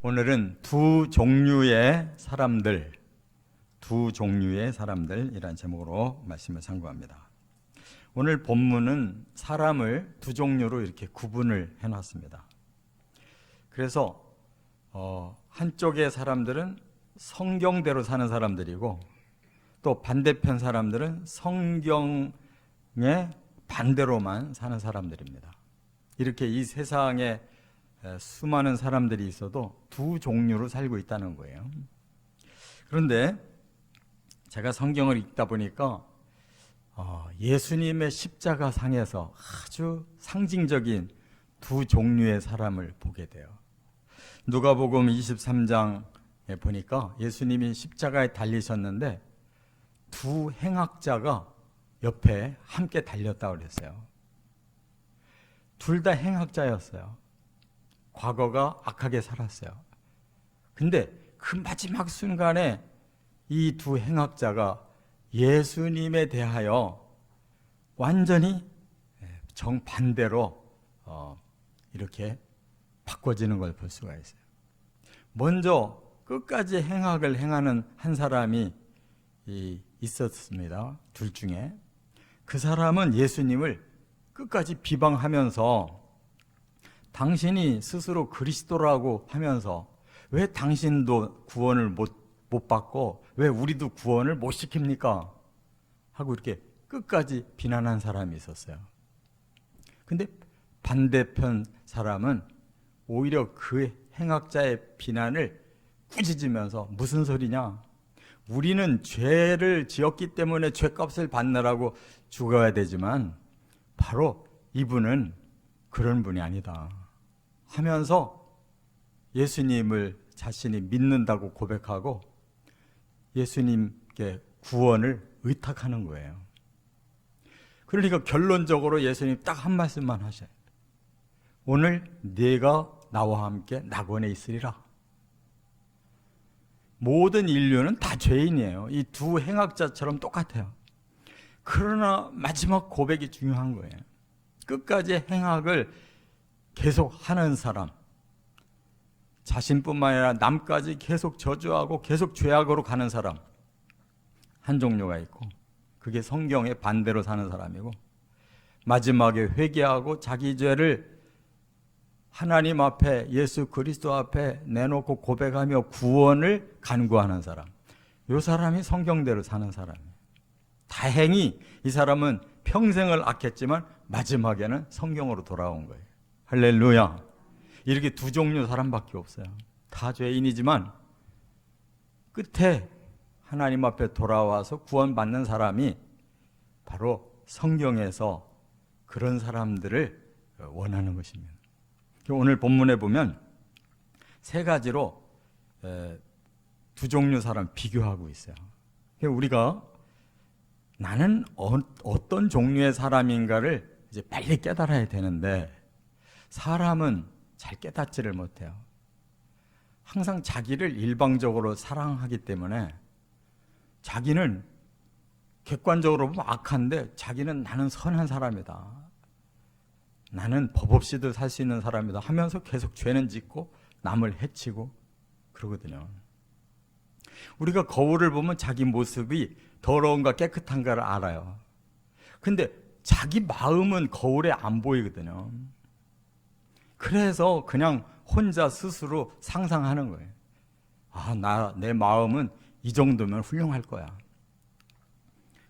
오늘은 두 종류의 사람들이라는 제목으로 말씀을 상고합니다. 오늘 본문은 사람을 두 종류로 이렇게 구분을 해놨습니다. 그래서 한쪽의 사람들은 성경대로 사는 사람들이고, 또 반대편 사람들은 성경의 반대로만 사는 사람들입니다. 이렇게 이 세상에 수많은 사람들이 있어도 두 종류로 살고 있다는 거예요. 그런데 제가 성경을 읽다 보니까 예수님의 십자가 상에서 아주 상징적인 두 종류의 사람을 보게 돼요. 누가복음 23장에 보니까 예수님이 십자가에 달리셨는데 두 행악자가 옆에 함께 달렸다고 그랬어요. 둘 다 행악자였어요. 과거가 악하게 살았어요. 근데 그 마지막 순간에 이 두 행악자가 예수님에 대하여 완전히 정반대로 이렇게 바꿔지는 걸 볼 수가 있어요. 먼저 끝까지 행악을 행하는 한 사람이 있었습니다. 둘 중에. 그 사람은 예수님을 끝까지 비방하면서 당신이 스스로 그리스도라고 하면서 왜 당신도 구원을 못 받고 왜 우리도 구원을 못 시킵니까? 하고 이렇게 끝까지 비난한 사람이 있었어요. 근데 반대편 사람은 오히려 그 행악자의 비난을 꾸짖으면서 무슨 소리냐? 우리는 죄를 지었기 때문에 죄값을 받느라고 죽어야 되지만 바로 이분은 그런 분이 아니다 하면서 예수님을 자신이 믿는다고 고백하고 예수님께 구원을 의탁하는 거예요. 그러니까 결론적으로 예수님 딱 한 말씀만 하셔요. 오늘 네가 나와 함께 낙원에 있으리라. 모든 인류는 다 죄인이에요. 이 두 행악자처럼 똑같아요. 그러나 마지막 고백이 중요한 거예요. 끝까지 행악을 계속 하는 사람, 자신뿐만 아니라 남까지 계속 저주하고 계속 죄악으로 가는 사람 한 종류가 있고, 그게 성경의 반대로 사는 사람이고, 마지막에 회개하고 자기 죄를 하나님 앞에 예수 그리스도 앞에 내놓고 고백하며 구원을 간구하는 사람, 이 사람이 성경대로 사는 사람이에요. 다행히 이 사람은 평생을 악했지만 마지막에는 성경으로 돌아온 거예요. 할렐루야. 이렇게 두 종류 사람밖에 없어요. 다 죄인이지만 끝에 하나님 앞에 돌아와서 구원받는 사람이 바로 성경에서 그런 사람들을 원하는 것입니다. 오늘 본문에 보면 세 가지로 두 종류 사람 비교하고 있어요. 우리가 나는 어떤 종류의 사람인가를 이제 빨리 깨달아야 되는데 사람은 잘 깨닫지를 못해요. 항상 자기를 일방적으로 사랑하기 때문에 자기는 객관적으로 보면 악한데 자기는 나는 선한 사람이다, 나는 법 없이도 살 수 있는 사람이다 하면서 계속 죄는 짓고 남을 해치고 그러거든요. 우리가 거울을 보면 자기 모습이 더러운가 깨끗한가를 알아요. 근데 자기 마음은 거울에 안 보이거든요. 그래서 그냥 혼자 스스로 상상하는 거예요. 내 마음은 이 정도면 훌륭할 거야.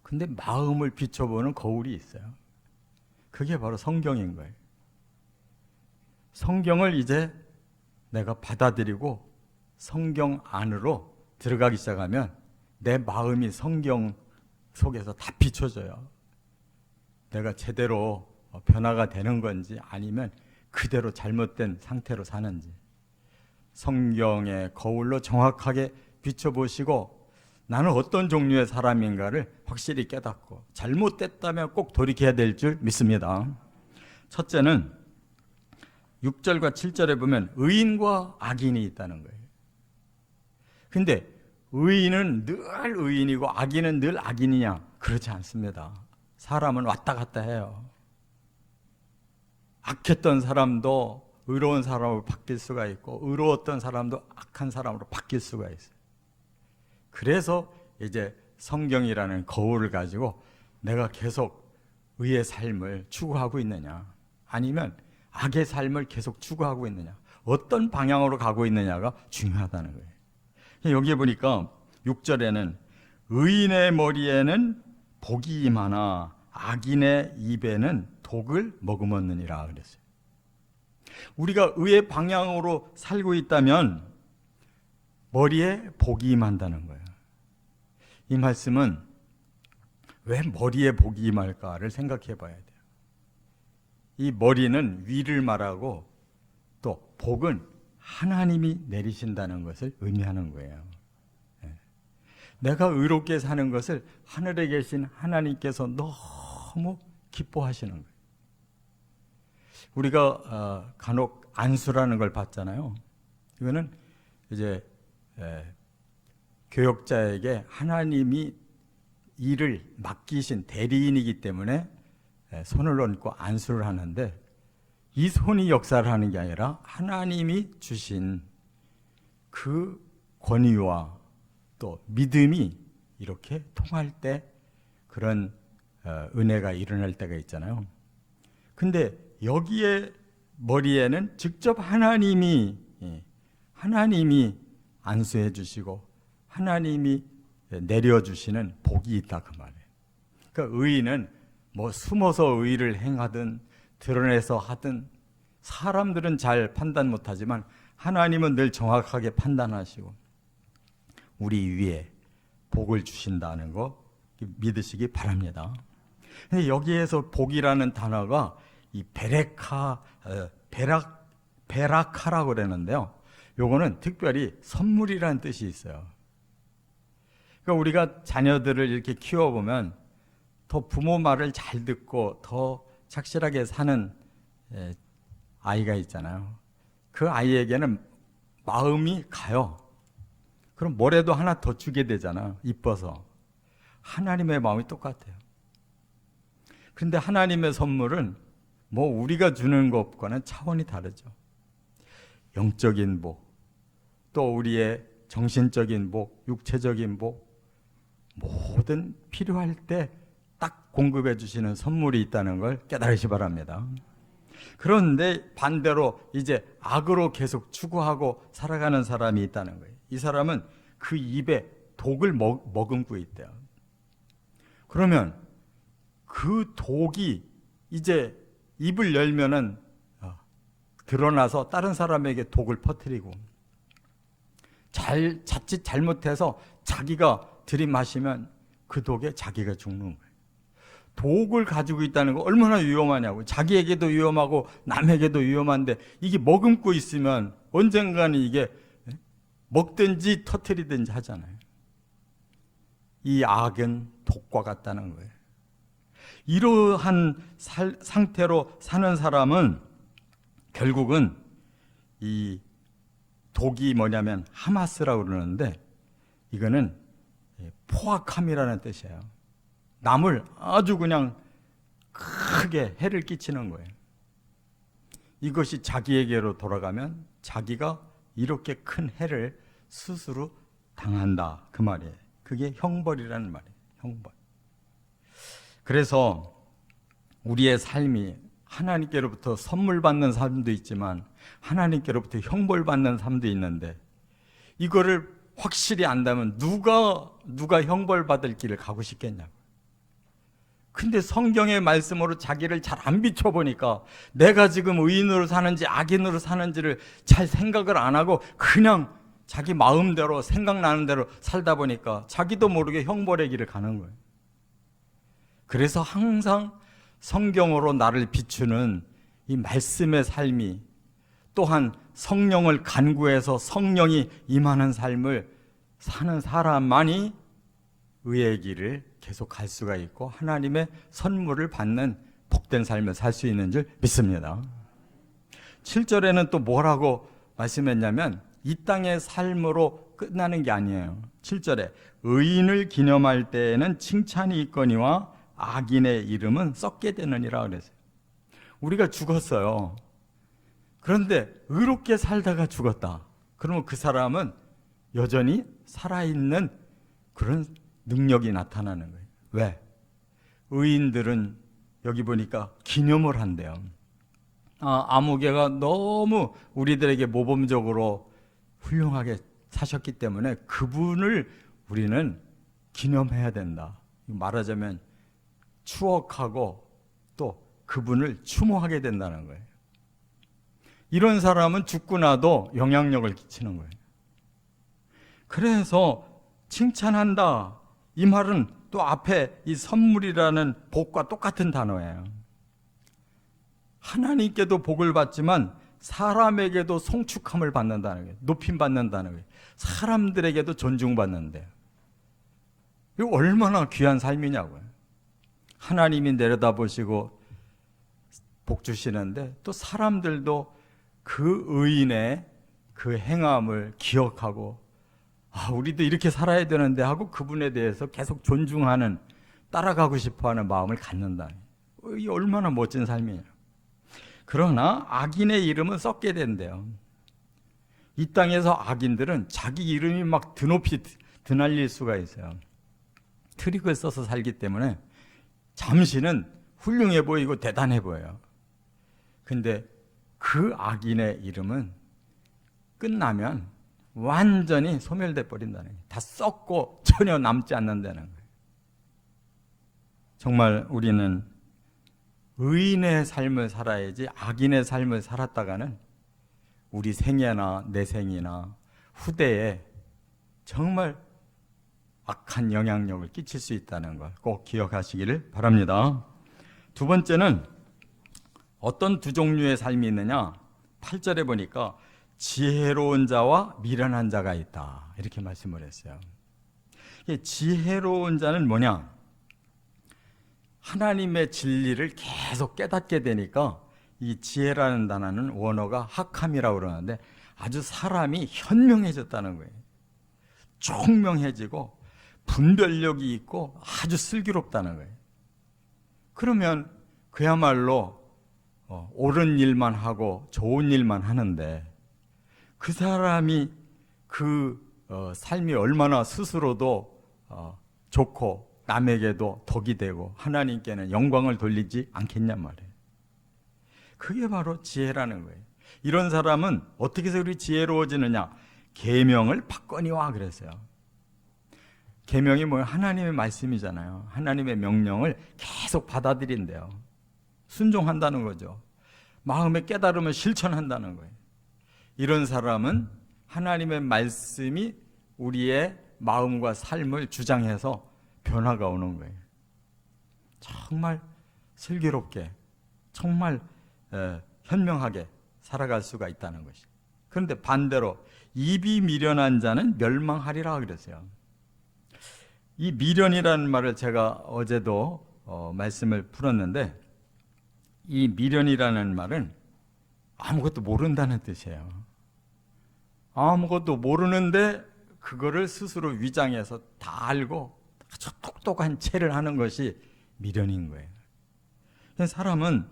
근데 마음을 비춰보는 거울이 있어요. 그게 바로 성경인 거예요. 성경을 이제 내가 받아들이고 성경 안으로 들어가기 시작하면 내 마음이 성경 속에서 다 비춰져요. 내가 제대로 변화가 되는 건지 아니면 그대로 잘못된 상태로 사는지 성경의 거울로 정확하게 비춰보시고 나는 어떤 종류의 사람인가를 확실히 깨닫고 잘못됐다면 꼭 돌이켜야 될 줄 믿습니다. 첫째는 6절과 7절에 보면 의인과 악인이 있다는 거예요. 근데 의인은 늘 의인이고 악인은 늘 악인이냐? 그렇지 않습니다. 사람은 왔다 갔다 해요. 악했던 사람도 의로운 사람으로 바뀔 수가 있고 의로웠던 사람도 악한 사람으로 바뀔 수가 있어요. 그래서 이제 성경이라는 거울을 가지고 내가 계속 의의 삶을 추구하고 있느냐, 아니면 악의 삶을 계속 추구하고 있느냐, 어떤 방향으로 가고 있느냐가 중요하다는 거예요. 여기에 보니까 6절에는 의인의 머리에는 복이 임하나 악인의 입에는 독을 머금었느니라 그랬어요. 우리가 의의 방향으로 살고 있다면 머리에 복이 임한다는 거예요. 이 말씀은 왜 머리에 복이 임할까를 생각해 봐야 돼요. 이 머리는 위를 말하고 또 복은 하나님이 내리신다는 것을 의미하는 거예요. 내가 의롭게 사는 것을 하늘에 계신 하나님께서 너무 기뻐하시는 거예요. 우리가 간혹 안수라는 걸 받잖아요. 이거는 이제 교역자에게 하나님이 일을 맡기신 대리인이기 때문에 손을 얹고 안수를 하는데, 이 손이 역사를 하는 게 아니라 하나님이 주신 그 권위와 또 믿음이 이렇게 통할 때 그런 은혜가 일어날 때가 있잖아요. 근데 여기에 머리에는 직접 하나님이 안수해 주시고 하나님이 내려주시는 복이 있다, 그 말이에요. 그러니까 의인은 뭐 숨어서 의를 행하든 드러내서 하든 사람들은 잘 판단 못하지만 하나님은 늘 정확하게 판단하시고 우리 위에 복을 주신다는 거 믿으시기 바랍니다. 근데 여기에서 복이라는 단어가 이 베라카라고 그러는데요. 요거는 특별히 선물이라는 뜻이 있어요. 그러니까 우리가 자녀들을 이렇게 키워보면 더 부모 말을 잘 듣고 더 착실하게 사는 아이가 있잖아요. 그 아이에게는 마음이 가요. 그럼 뭐라도 하나 더 주게 되잖아, 이뻐서. 하나님의 마음이 똑같아요. 그런데 하나님의 선물은 뭐 우리가 주는 것과는 차원이 다르죠. 영적인 복, 또 우리의 정신적인 복, 육체적인 복, 모든 필요할 때 딱 공급해 주시는 선물이 있다는 걸 깨달으시 바랍니다. 그런데 반대로 이제 악으로 계속 추구하고 살아가는 사람이 있다는 거예요. 이 사람은 그 입에 독을 머금고 있대요. 그러면 그 독이 이제 입을 열면은 드러나서 다른 사람에게 독을 퍼뜨리고, 자칫 잘못해서 자기가 들이마시면 그 독에 자기가 죽는 거예요. 독을 가지고 있다는 거 얼마나 위험하냐고. 자기에게도 위험하고 남에게도 위험한데 이게 머금고 있으면 언젠가는 이게 먹든지 터뜨리든지 하잖아요. 이 악은 독과 같다는 거예요. 이러한 상태로 사는 사람은 결국은 이 독이 뭐냐면 하마스라고 그러는데, 이거는 포악함이라는 뜻이에요. 남을 아주 그냥 크게 해를 끼치는 거예요. 이것이 자기에게로 돌아가면 자기가 이렇게 큰 해를 스스로 당한다, 그 말이에요. 그게 형벌이라는 말이에요. 형벌. 그래서 우리의 삶이 하나님께로부터 선물 받는 삶도 있지만 하나님께로부터 형벌 받는 삶도 있는데, 이거를 확실히 안다면 누가 형벌 받을 길을 가고 싶겠냐고. 근데 성경의 말씀으로 자기를 잘 안 비춰보니까 내가 지금 의인으로 사는지 악인으로 사는지를 잘 생각을 안 하고 그냥 자기 마음대로 생각나는 대로 살다 보니까 자기도 모르게 형벌의 길을 가는 거예요. 그래서 항상 성경으로 나를 비추는 이 말씀의 삶이, 또한 성령을 간구해서 성령이 임하는 삶을 사는 사람만이 의의 길을 계속 갈 수가 있고 하나님의 선물을 받는 복된 삶을 살 수 있는 줄 믿습니다. 7절에는 또 뭐라고 말씀했냐면 이 땅의 삶으로 끝나는 게 아니에요. 7절에 의인을 기념할 때에는 칭찬이 있거니와 악인의 이름은 썩게 되느니라 그랬어요. 우리가 죽었어요. 그런데 의롭게 살다가 죽었다. 그러면 그 사람은 여전히 살아있는 그런 능력이 나타나는 거예요. 왜? 의인들은 여기 보니까 기념을 한대요. 아무개가 너무 우리들에게 모범적으로 훌륭하게 사셨기 때문에 그분을 우리는 기념해야 된다. 말하자면 추억하고 또 그분을 추모하게 된다는 거예요. 이런 사람은 죽고 나도 영향력을 끼치는 거예요. 그래서 칭찬한다. 이 말은 또 앞에 이 선물이라는 복과 똑같은 단어예요. 하나님께도 복을 받지만 사람에게도 송축함을 받는다는 거예요. 높임 받는다는 거예요. 사람들에게도 존중받는데요. 이거 얼마나 귀한 삶이냐고요. 하나님이 내려다보시고 복 주시는데 또 사람들도 그 의인의 그 행함을 기억하고 우리도 이렇게 살아야 되는데 하고 그분에 대해서 계속 존중하는, 따라가고 싶어하는 마음을 갖는다. 이게 얼마나 멋진 삶이에요. 그러나 악인의 이름은 썩게 된대요. 이 땅에서 악인들은 자기 이름이 막 드높이 드날릴 수가 있어요. 트릭을 써서 살기 때문에 잠시는 훌륭해 보이고 대단해 보여요. 근데 그 악인의 이름은 끝나면 완전히 소멸돼 버린다는 거예요. 다 썩고 전혀 남지 않는다는 거예요. 정말 우리는 의인의 삶을 살아야지 악인의 삶을 살았다가는 우리 생애나 내 생이나 후대에 정말 악한 영향력을 끼칠 수 있다는 걸 꼭 기억하시기를 바랍니다. 두 번째는 어떤 두 종류의 삶이 있느냐? 8절에 보니까 지혜로운 자와 미련한 자가 있다. 이렇게 말씀을 했어요. 지혜로운 자는 뭐냐? 하나님의 진리를 계속 깨닫게 되니까 이 지혜라는 단어는 원어가 학함이라고 그러는데 아주 사람이 현명해졌다는 거예요. 총명해지고 분별력이 있고 아주 슬기롭다는 거예요. 그러면 그야말로 옳은 일만 하고 좋은 일만 하는데 그 사람이 그 삶이 얼마나 스스로도 좋고 남에게도 덕이 되고 하나님께는 영광을 돌리지 않겠냔 말이에요. 그게 바로 지혜라는 거예요. 이런 사람은 어떻게 해서 우리 지혜로워지느냐? 계명을 받거니와 그랬어요. 계명이 뭐예요? 하나님의 말씀이잖아요. 하나님의 명령을 계속 받아들인대요. 순종한다는 거죠. 마음의 깨달음을 실천한다는 거예요. 이런 사람은 하나님의 말씀이 우리의 마음과 삶을 주장해서 변화가 오는 거예요. 정말 슬기롭게, 정말 현명하게 살아갈 수가 있다는 것이. 그런데 반대로 입이 미련한 자는 멸망하리라 그랬어요. 이 미련이라는 말을 제가 어제도 말씀을 풀었는데 이 미련이라는 말은 아무것도 모른다는 뜻이에요. 아무것도 모르는데 그거를 스스로 위장해서 다 알고 아주 똑똑한 체를 하는 것이 미련인 거예요. 사람은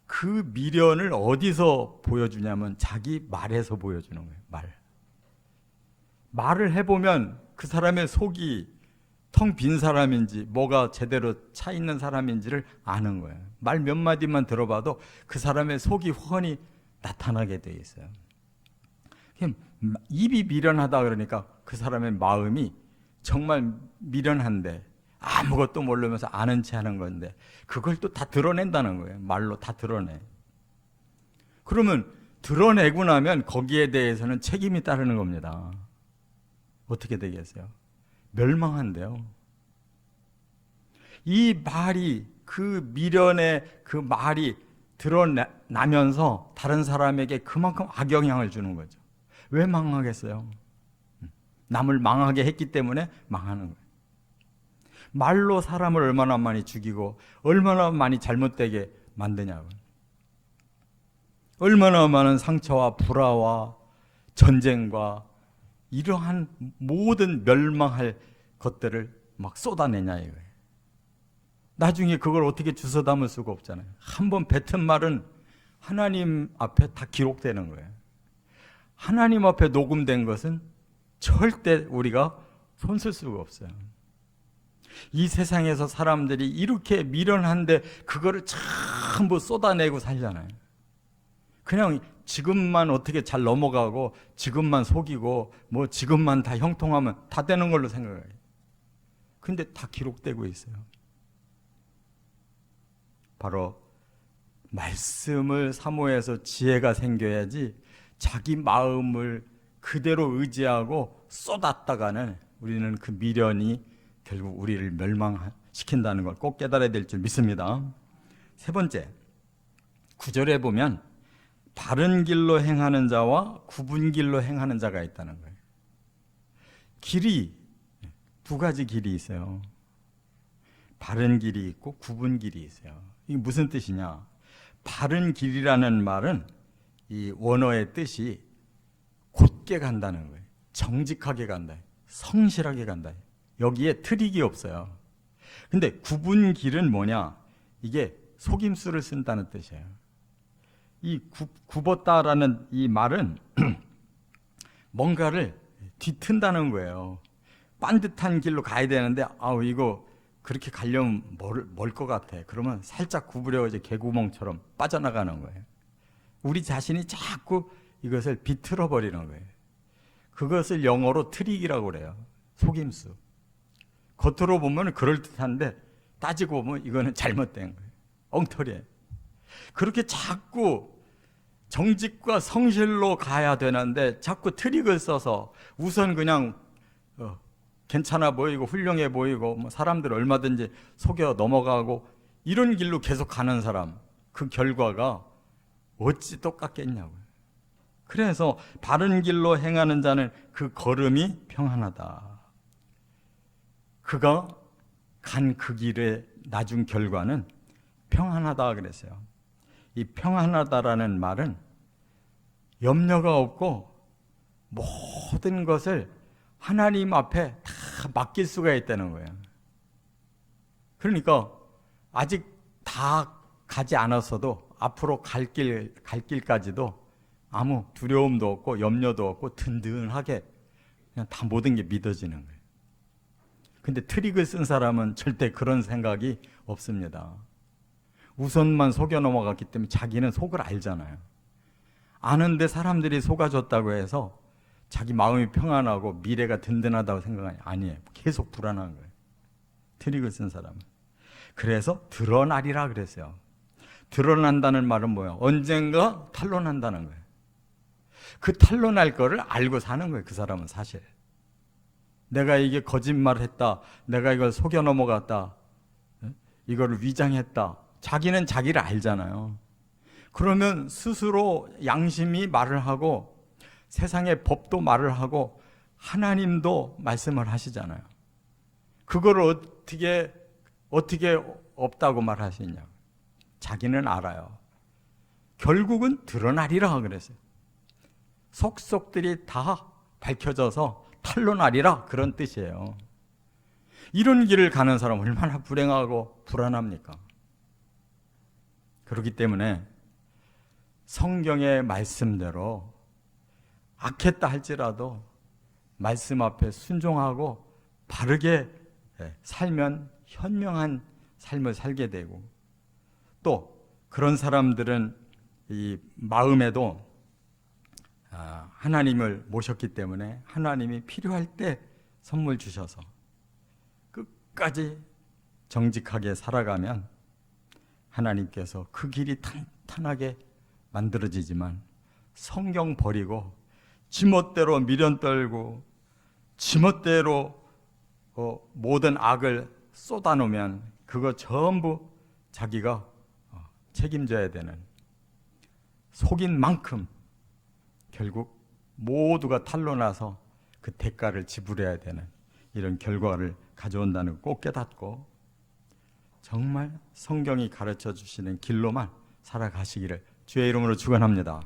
그 미련을 어디서 보여주냐면 자기 말에서 보여주는 거예요. 말을 해보면 그 사람의 속이 텅 빈 사람인지 뭐가 제대로 차 있는 사람인지를 아는 거예요. 말 몇 마디만 들어봐도 그 사람의 속이 훤히 나타나게 돼 있어요. 입이 미련하다 그러니까 그 사람의 마음이 정말 미련한데 아무것도 모르면서 아는 체 하는 건데 그걸 또 다 드러낸다는 거예요. 말로 다 드러내. 그러면 드러내고 나면 거기에 대해서는 책임이 따르는 겁니다. 어떻게 되겠어요? 멸망한대요. 이 말이, 그 미련의 그 말이 드러나면서 다른 사람에게 그만큼 악영향을 주는 거죠. 왜 망하겠어요? 남을 망하게 했기 때문에 망하는 거예요. 말로 사람을 얼마나 많이 죽이고 얼마나 많이 잘못되게 만드냐고. 얼마나 많은 상처와 불화와 전쟁과 이러한 모든 멸망할 것들을 막 쏟아내냐 이거예요. 나중에 그걸 어떻게 주워 담을 수가 없잖아요. 한번 뱉은 말은 하나님 앞에 다 기록되는 거예요. 하나님 앞에 녹음된 것은 절대 우리가 손쓸 수가 없어요. 이 세상에서 사람들이 이렇게 미련한데 그거를 전부 쏟아내고 살잖아요. 그냥 지금만 어떻게 잘 넘어가고 지금만 속이고 뭐 지금만 다 형통하면 다 되는 걸로 생각해요. 근데 다 기록되고 있어요. 바로 말씀을 사모해서 지혜가 생겨야지 자기 마음을 그대로 의지하고 쏟았다가는 우리는 그 미련이 결국 우리를 멸망시킨다는 걸 꼭 깨달아야 될 줄 믿습니다. 세 번째, 9절에 보면 바른 길로 행하는 자와 굽은 길로 행하는 자가 있다는 거예요. 길이 두 가지 길이 있어요. 바른 길이 있고 굽은 길이 있어요. 이게 무슨 뜻이냐? 바른 길이라는 말은 이 원어의 뜻이 곧게 간다는 거예요. 정직하게 간다. 성실하게 간다. 여기에 트릭이 없어요. 근데 굽은 길은 뭐냐? 이게 속임수를 쓴다는 뜻이에요. 이 굽었다라는 이 말은 뭔가를 뒤튼다는 거예요. 반듯한 길로 가야 되는데 이거 그렇게 가려면 멀 것 같아. 그러면 살짝 구부려 이제 개구멍처럼 빠져나가는 거예요. 우리 자신이 자꾸 이것을 비틀어 버리는 거예요. 그것을 영어로 트릭이라고 그래요. 속임수. 겉으로 보면 그럴듯한데 따지고 보면 이거는 잘못된 거예요. 엉터리예요. 그렇게 자꾸 정직과 성실로 가야 되는데 자꾸 트릭을 써서 우선 그냥 괜찮아 보이고 훌륭해 보이고 뭐 사람들 얼마든지 속여 넘어가고 이런 길로 계속 가는 사람, 그 결과가 어찌 똑같겠냐고요. 그래서 바른 길로 행하는 자는 그 걸음이 평안하다. 그가 간 그 길의 나중 결과는 평안하다 그랬어요. 이 평안하다라는 말은 염려가 없고 모든 것을 하나님 앞에 다 맡길 수가 있다는 거예요. 그러니까 아직 다 가지 않았어도 앞으로 갈 길까지도 아무 두려움도 없고 염려도 없고 든든하게 그냥 다 모든 게 믿어지는 거예요. 근데 트릭을 쓴 사람은 절대 그런 생각이 없습니다. 우선만 속여 넘어갔기 때문에 자기는 속을 알잖아요. 아는데 사람들이 속아줬다고 해서 자기 마음이 평안하고 미래가 든든하다고 생각하니 아니에요. 계속 불안한 거예요. 트릭을 쓴 사람은. 그래서 드러나리라 그랬어요. 드러난다는 말은 뭐예요? 언젠가 탄로난다는 거예요. 그 탄로날 거를 알고 사는 거예요. 그 사람은 사실. 내가 이게 거짓말을 했다. 내가 이걸 속여 넘어갔다. 이거를 위장했다. 자기는 자기를 알잖아요. 그러면 스스로 양심이 말을 하고 세상의 법도 말을 하고 하나님도 말씀을 하시잖아요. 그걸 어떻게 없다고 말하시냐고. 자기는 알아요. 결국은 드러나리라 그랬어요. 속속들이 다 밝혀져서 탄로나리라 그런 뜻이에요. 이런 길을 가는 사람 얼마나 불행하고 불안합니까? 그렇기 때문에 성경의 말씀대로 악했다 할지라도 말씀 앞에 순종하고 바르게 살면 현명한 삶을 살게 되고 또 그런 사람들은 이 마음에도 하나님을 모셨기 때문에 하나님이 필요할 때 선물 주셔서 끝까지 정직하게 살아가면 하나님께서 그 길이 탄탄하게 만들어지지만 성경 버리고 지멋대로 미련 떨고 지멋대로 모든 악을 쏟아놓으면 그거 전부 자기가 책임져야 되는 속인 만큼 결국 모두가 탄로나서 그 대가를 지불해야 되는 이런 결과를 가져온다는 걸 꼭 깨닫고 정말 성경이 가르쳐 주시는 길로만 살아가시기를 주의 이름으로 축원합니다.